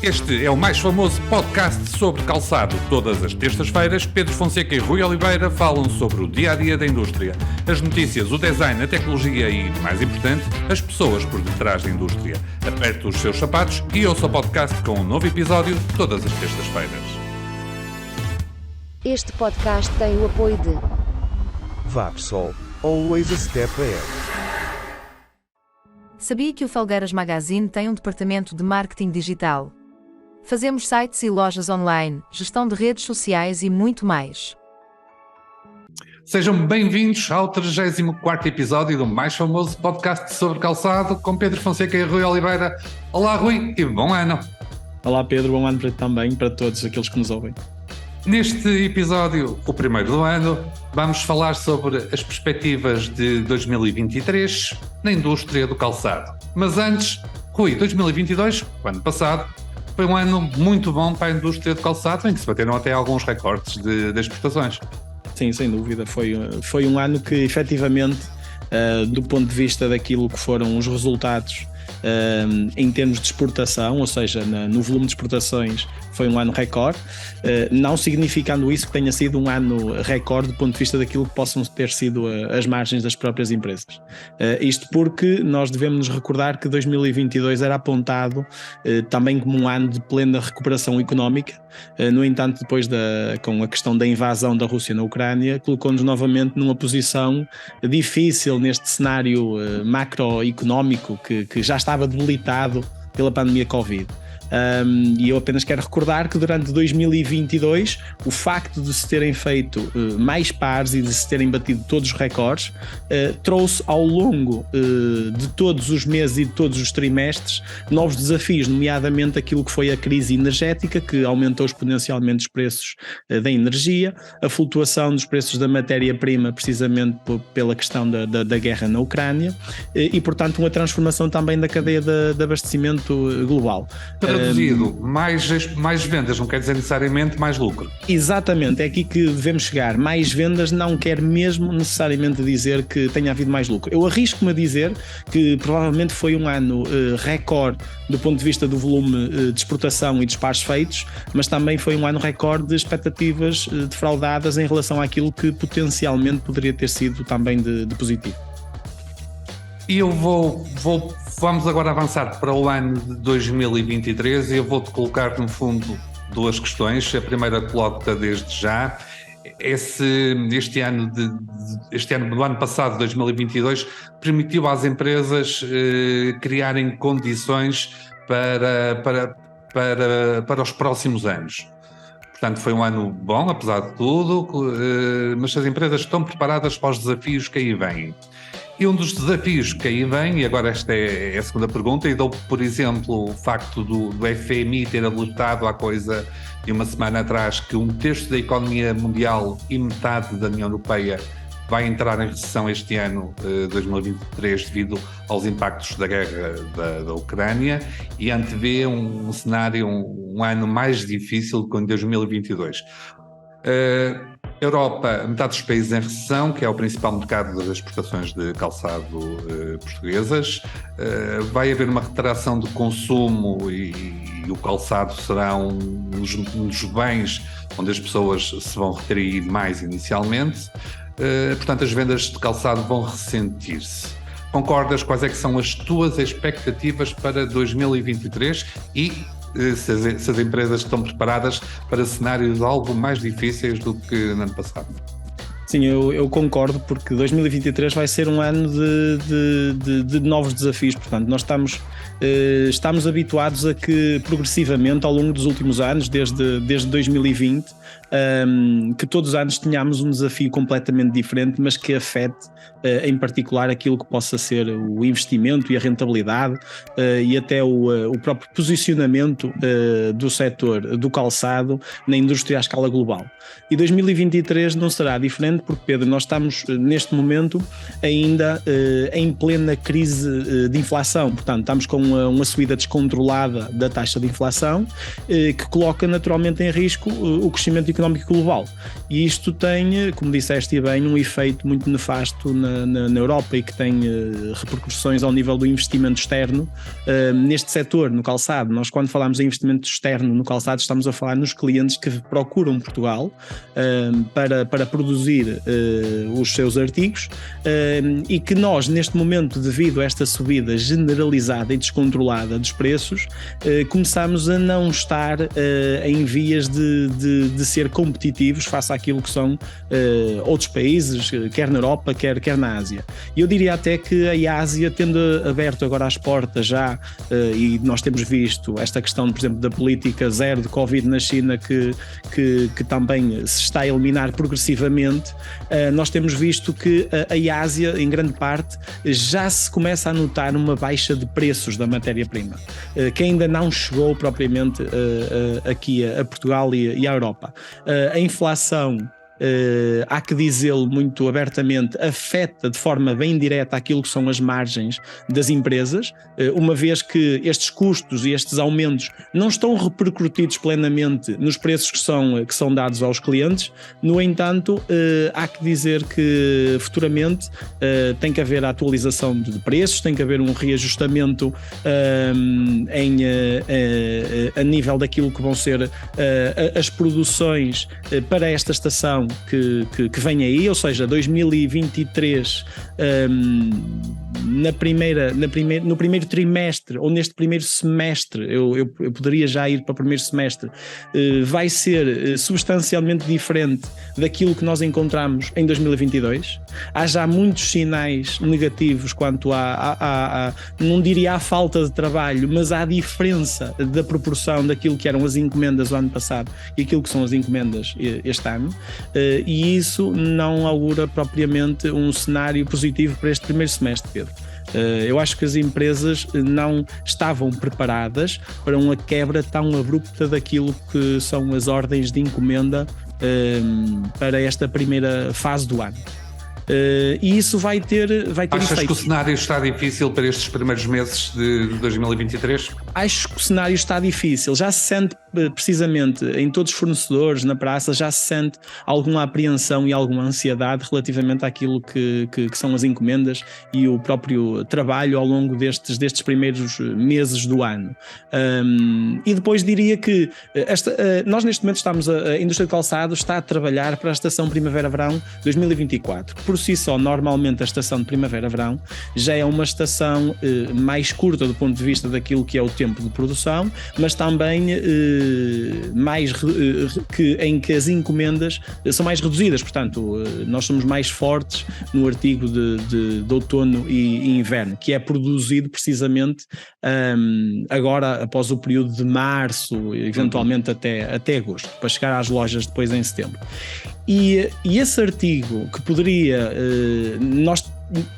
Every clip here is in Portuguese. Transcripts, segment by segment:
Este é o mais famoso podcast sobre calçado. Todas as terças-feiras, Pedro Fonseca e Rui Oliveira falam sobre o dia-a-dia da indústria, as notícias, o design, a tecnologia e, mais importante, as pessoas por detrás da indústria. Aperte os seus sapatos e ouça o podcast com um novo episódio todas as terças-feiras. Este podcast tem o apoio de Vapsol, always a step ahead. Sabia que o Felgueiras Magazine tem um departamento de marketing digital? Fazemos sites e lojas online, gestão de redes sociais e muito mais. Sejam bem-vindos ao 34º episódio do mais famoso podcast sobre calçado com Pedro Fonseca e Rui Oliveira. Olá Rui e bom ano! Olá Pedro, bom ano para ti também, para todos aqueles que nos ouvem. Neste episódio, o primeiro do ano, vamos falar sobre as perspectivas de 2023 na indústria do calçado. Mas antes, Rui, 2022, o ano passado, foi um ano muito bom para a indústria do calçado, em que se bateram até alguns recordes de exportações. Sim, sem dúvida, foi um ano que efetivamente, do ponto de vista daquilo que foram os resultados em termos de exportação, ou seja, no volume de exportações, foi um ano recorde, não significando isso que tenha sido um ano recorde do ponto de vista daquilo que possam ter sido as margens das próprias empresas. Isto porque nós devemos nos recordar que 2022 era apontado também como um ano de plena recuperação económica. No entanto, depois com a questão da invasão da Rússia na Ucrânia, colocou-nos novamente numa posição difícil neste cenário macroeconómico que já estava debilitado pela pandemia Covid. E eu apenas quero recordar que durante 2022 o facto de se terem feito mais pares e de se terem batido todos os recordes trouxe ao longo de todos os meses e de todos os trimestres novos desafios, nomeadamente aquilo que foi a crise energética, que aumentou exponencialmente os preços da energia, a flutuação dos preços da matéria-prima precisamente pela questão da guerra na Ucrânia e portanto uma transformação também da cadeia de abastecimento global. Traduzido, mais vendas não quer dizer necessariamente mais lucro. Exatamente, é aqui que devemos chegar. Mais vendas não quer mesmo necessariamente dizer que tenha havido mais lucro. Eu arrisco-me a dizer que provavelmente foi um ano recorde do ponto de vista do volume de exportação e de disparos feitos, mas também foi um ano recorde de expectativas defraudadas em relação àquilo que potencialmente poderia ter sido também de positivo. E eu vamos agora avançar para o ano de 2023 e eu vou-te colocar no fundo duas questões. A primeira coloca desde já é se este ano do ano passado, 2022, permitiu às empresas criarem condições para os próximos anos. Portanto, foi um ano bom, apesar de tudo, mas as empresas estão preparadas para os desafios que aí vêm. E um dos desafios que aí vem, e agora esta é a segunda pergunta, e dou, por exemplo, o facto do FMI ter alertado há coisa de uma semana atrás que 1/3 da economia mundial e metade da União Europeia vai entrar em recessão este ano, 2023, devido aos impactos da guerra da Ucrânia, e antevê um cenário, um ano mais difícil que em 2022. Europa, metade dos países em recessão, que é o principal mercado das exportações de calçado portuguesas. Vai haver uma retração do consumo e o calçado será um dos bens onde as pessoas se vão retrair mais inicialmente. Portanto, as vendas de calçado vão ressentir-se. Concordas? Quais é que são as tuas expectativas para 2023 e se as empresas estão preparadas para cenários algo mais difíceis do que no ano passado? Sim, eu concordo, porque 2023 vai ser um ano de novos desafios. Portanto, nós estamos habituados a que progressivamente ao longo dos últimos anos, desde 2020, que todos os anos tenhamos um desafio completamente diferente, mas que afete em particular aquilo que possa ser o investimento e a rentabilidade e até o próprio posicionamento do setor do calçado na indústria à escala global. E 2023 não será diferente, porque, Pedro, nós estamos neste momento ainda em plena crise de inflação. Portanto, estamos com uma subida descontrolada da taxa de inflação que coloca naturalmente em risco o crescimento económico global. E isto tem, como disseste bem, um efeito muito nefasto na Europa e que tem repercussões ao nível do investimento externo neste setor, no calçado. Nós, quando falamos em investimento externo no calçado, estamos a falar nos clientes que procuram Portugal para produzir os seus artigos e que nós, neste momento, devido a esta subida generalizada e descontrolada dos preços, começamos a não estar em vias de ser competitivos face àquilo que são outros países, quer na Europa, quer na Ásia. E eu diria até que a Ásia, tendo aberto agora as portas já, e nós temos visto esta questão, por exemplo, da política zero de Covid na China, que também se está a eliminar progressivamente, nós temos visto que a Ásia, em grande parte, já se começa a notar uma baixa de preços da matéria-prima, que ainda não chegou propriamente aqui a Portugal e à Europa. A inflação, há que dizê-lo muito abertamente, afeta de forma bem direta aquilo que são as margens das empresas, uma vez que estes custos e estes aumentos não estão repercutidos plenamente nos preços que são dados aos clientes. No entanto, há que dizer que futuramente tem que haver a atualização de preços, tem que haver um reajustamento a nível daquilo que vão ser as produções para esta estação que vem aí, ou seja, 2023, no primeiro trimestre ou neste primeiro semestre, eu poderia já ir para o primeiro semestre, vai ser substancialmente diferente daquilo que nós encontramos em 2022. Há já muitos sinais negativos quanto não diria à falta de trabalho, mas à diferença da proporção daquilo que eram as encomendas do ano passado e aquilo que são as encomendas este ano. E isso não augura propriamente um cenário positivo para este primeiro semestre, Pedro. Eu acho que as empresas não estavam preparadas para uma quebra tão abrupta daquilo que são as ordens de encomenda para esta primeira fase do ano. E isso vai ter Achas efeito. que o cenário está difícil para estes primeiros meses de 2023? Acho que o cenário está difícil. Já se sente, precisamente, em todos os fornecedores, na praça, já se sente alguma apreensão e alguma ansiedade relativamente àquilo que são as encomendas e o próprio trabalho ao longo destes primeiros meses do ano. E depois diria que nós neste momento a indústria de calçado está a trabalhar para a estação Primavera-Verão 2024. Por si só, normalmente a estação de Primavera-Verão já é uma estação mais curta do ponto de vista daquilo que é o tempo de produção, mas também em que as encomendas são mais reduzidas. Portanto, nós somos mais fortes no artigo de outono e inverno, que é produzido precisamente agora após o período de março, eventualmente até agosto, para chegar às lojas depois em setembro. E esse artigo que poderia, nós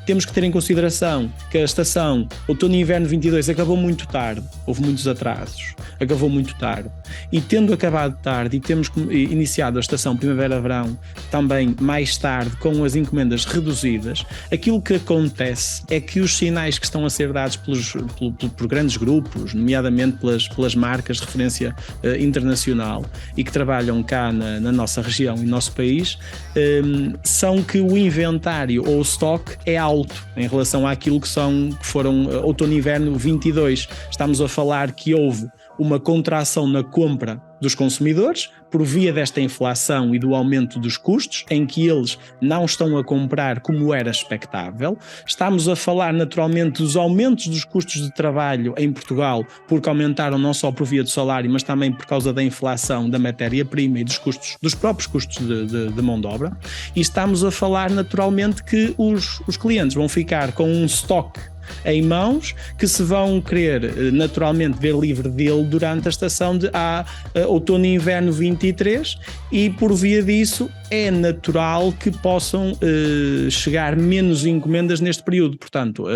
temos que ter em consideração que a estação outono e inverno 22 acabou muito tarde, houve muitos atrasos, acabou muito tarde, e tendo acabado tarde e temos iniciado a estação primavera-verão também mais tarde, com as encomendas reduzidas, aquilo que acontece é que os sinais que estão a ser dados por grandes grupos, nomeadamente pelas marcas de referência internacional e que trabalham cá na nossa região e no nosso país, são que o inventário ou o stock é alto em relação àquilo que foram outono e inverno 22. Estamos a falar que houve uma contração na compra dos consumidores por via desta inflação e do aumento dos custos, em que eles não estão a comprar como era expectável. Estamos a falar naturalmente dos aumentos dos custos de trabalho em Portugal, porque aumentaram não só por via do salário, mas também por causa da inflação da matéria-prima e dos próprios custos de mão de obra. E estamos a falar naturalmente que os clientes vão ficar com um estoque em mãos que se vão querer naturalmente ver livre dele durante a estação de outono e inverno 23, e por via disso é natural que possam chegar menos encomendas neste período. Portanto,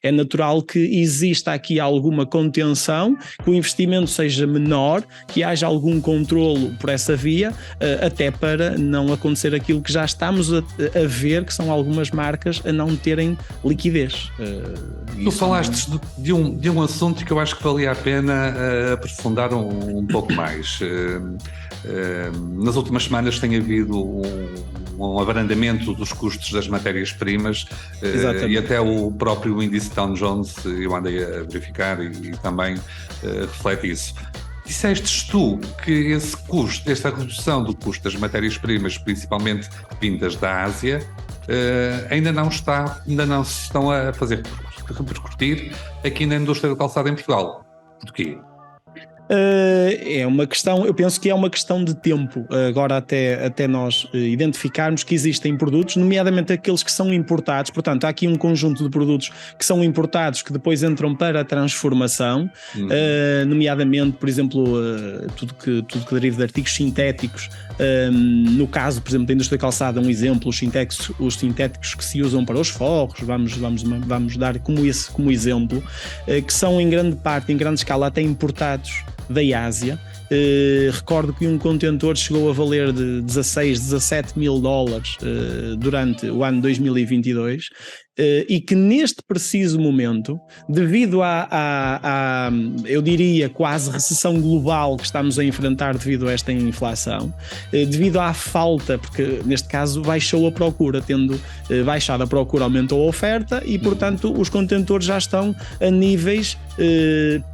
é natural que exista aqui alguma contenção, que o investimento seja menor, que haja algum controlo por essa via, até para não acontecer aquilo que já estamos a ver, que são algumas marcas a não terem liquidez. Tu falaste de um assunto que eu acho que valia a pena aprofundar um pouco mais. Nas últimas semanas tem havido um abrandamento dos custos das matérias-primas e até o próprio índice Dow Jones, eu andei a verificar e também reflete isso. Dissestes tu que esse custo, esta redução do custo das matérias-primas, principalmente vindas da Ásia, ainda não se estão a fazer repercutir aqui na indústria do calçado em Portugal. Porquê? É uma questão, eu penso que é uma questão de tempo agora até nós identificarmos que existem produtos, nomeadamente aqueles que são importados. Portanto, há aqui um conjunto de produtos que são importados que depois entram para a transformação, nomeadamente, por exemplo, tudo que deriva de artigos sintéticos. No caso, por exemplo, da indústria da calçada, um exemplo, os sintéticos que se usam para os forros, vamos dar como exemplo, que são em grande parte, em grande escala, até importados da Ásia. Recordo que um contentor chegou a valer de 17 mil dólares durante o ano 2022 e que neste preciso momento, devido à eu diria quase recessão global que estamos a enfrentar devido a esta inflação, devido à falta, porque neste caso baixou a procura, tendo baixado a procura aumentou a oferta e portanto os contentores já estão a níveis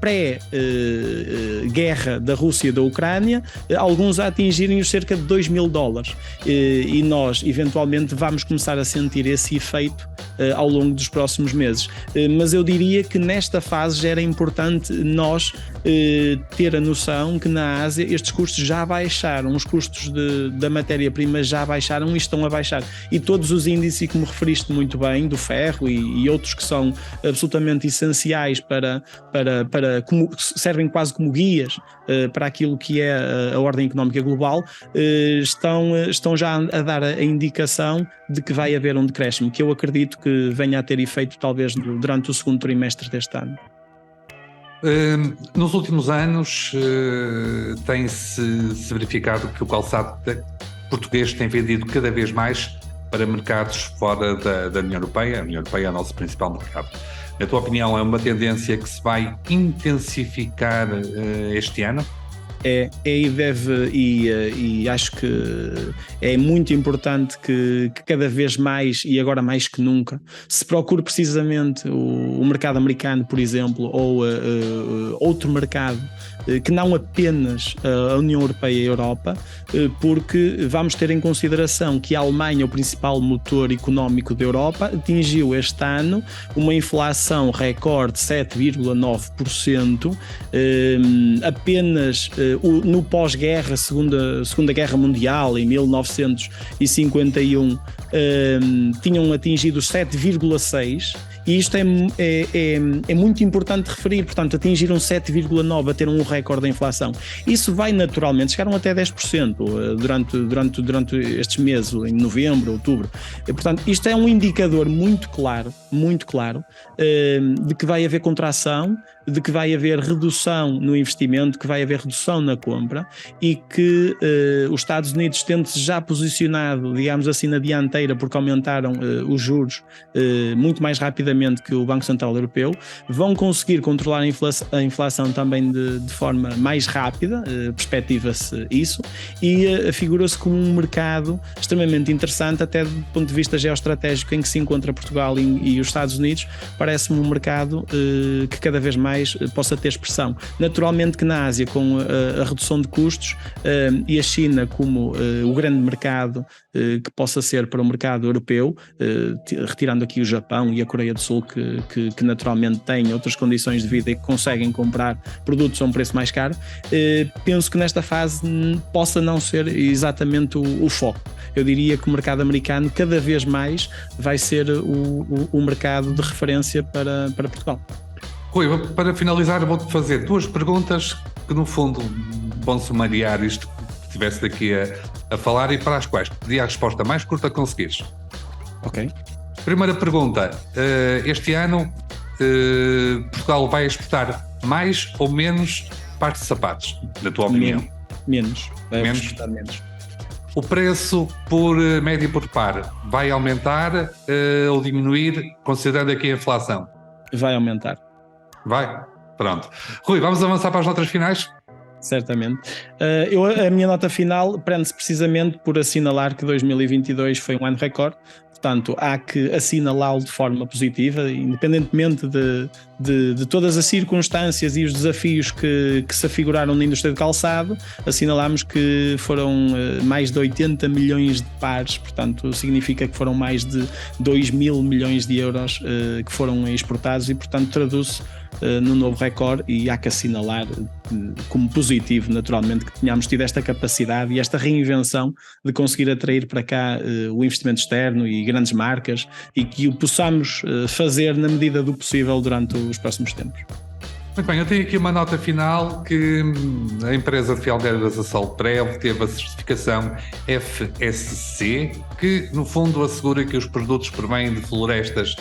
pré-guerra da Rússia e da Ucrânia, alguns a atingirem os cerca de 2 mil dólares e nós eventualmente vamos começar a sentir esse efeito ao longo dos próximos meses, mas eu diria que nesta fase já era importante nós ter a noção que na Ásia estes custos já baixaram, os custos da matéria-prima já baixaram e estão a baixar, e todos os índices que me referiste muito bem, do ferro e outros que são absolutamente essenciais como servem quase como guias para aquilo que é a ordem económica global, estão já a dar a indicação de que vai haver um decréscimo, que eu acredito que venha a ter efeito talvez durante o segundo trimestre deste ano. Nos últimos anos tem-se verificado que o calçado português tem vendido cada vez mais para mercados fora da União Europeia. A União Europeia é o nosso principal mercado. Na tua opinião, é uma tendência que se vai intensificar este ano? E acho que é muito importante que cada vez mais, e agora mais que nunca, se procure precisamente o mercado americano, por exemplo, ou outro mercado que não apenas a União Europeia e a Europa, porque vamos ter em consideração que a Alemanha, o principal motor económico da Europa, atingiu este ano uma inflação recorde 7,9%, apenas no pós-guerra, Segunda Guerra Mundial, em 1951, tinham atingido 7,6%, e isto é muito importante referir. Portanto, atingiram 7,9%, bateram um recorde da inflação. Isso vai naturalmente, chegaram até 10% durante estes meses, em novembro, outubro. Portanto, isto é um indicador muito claro, de que vai haver contração, de que vai haver redução no investimento, que vai haver redução na compra, e que os Estados Unidos, tendo-se já posicionado, digamos assim, na dianteira, porque aumentaram os juros muito mais rapidamente que o Banco Central Europeu, vão conseguir controlar a inflação também de forma mais rápida, perspectiva-se isso, e figura-se como um mercado extremamente interessante, até do ponto de vista geoestratégico em que se encontra Portugal e os Estados Unidos. Parece-me um mercado que cada vez mais possa ter expressão. Naturalmente que na Ásia, com a redução de custos, e a China como o grande mercado que possa ser para o mercado europeu, retirando aqui o Japão e a Coreia do Sul, que naturalmente têm outras condições de vida e que conseguem comprar produtos a um preço mais caro, penso que nesta fase possa não ser exatamente o foco. Eu diria que o mercado americano cada vez mais vai ser o mercado de referência para Portugal. Rui, para finalizar, vou-te fazer duas perguntas que no fundo vão sumariar isto que estivesse daqui a falar e para as quais pedi a resposta mais curta que conseguires. Ok. Primeira pergunta, este ano Portugal vai exportar mais ou menos pares de sapatos, na tua opinião? Menos. Menos? O preço por médio por par vai aumentar ou diminuir, considerando aqui a inflação? vai aumentar. Vai? Pronto. Rui, vamos avançar para as notas finais? Certamente. A minha nota final prende-se precisamente por assinalar que 2022 foi um ano recorde. Portanto, há que assinalá-lo de forma positiva, independentemente de todas as circunstâncias e os desafios que se afiguraram na indústria de calçado. Assinalamos que foram mais de 80 milhões de pares, portanto, significa que foram mais de 2 mil milhões de euros que foram exportados e, portanto, traduz-se no novo recorde, e há que assinalar como positivo, naturalmente, que tenhamos tido esta capacidade e esta reinvenção de conseguir atrair para cá o investimento externo e grandes marcas, e que o possamos fazer na medida do possível durante os próximos tempos. Muito bem, eu tenho aqui uma nota final que a empresa de Felgueiras, a Solpré, obteve a certificação FSC, que no fundo assegura que os produtos provêm de florestas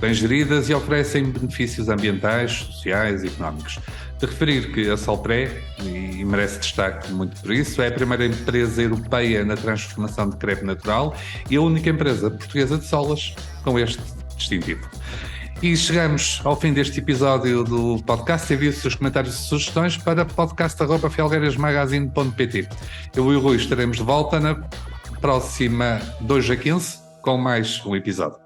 bem geridas e oferecem benefícios ambientais, sociais e económicos. De referir que a Solpré, e merece destaque muito por isso, é a primeira empresa europeia na transformação de crepe natural e a única empresa portuguesa de solas com este distintivo. E chegamos ao fim deste episódio do podcast. Envie os seus comentários e sugestões para podcast@felgueirasmagazine.pt. Eu e o Rui estaremos de volta na próxima 2 a 15 com mais um episódio.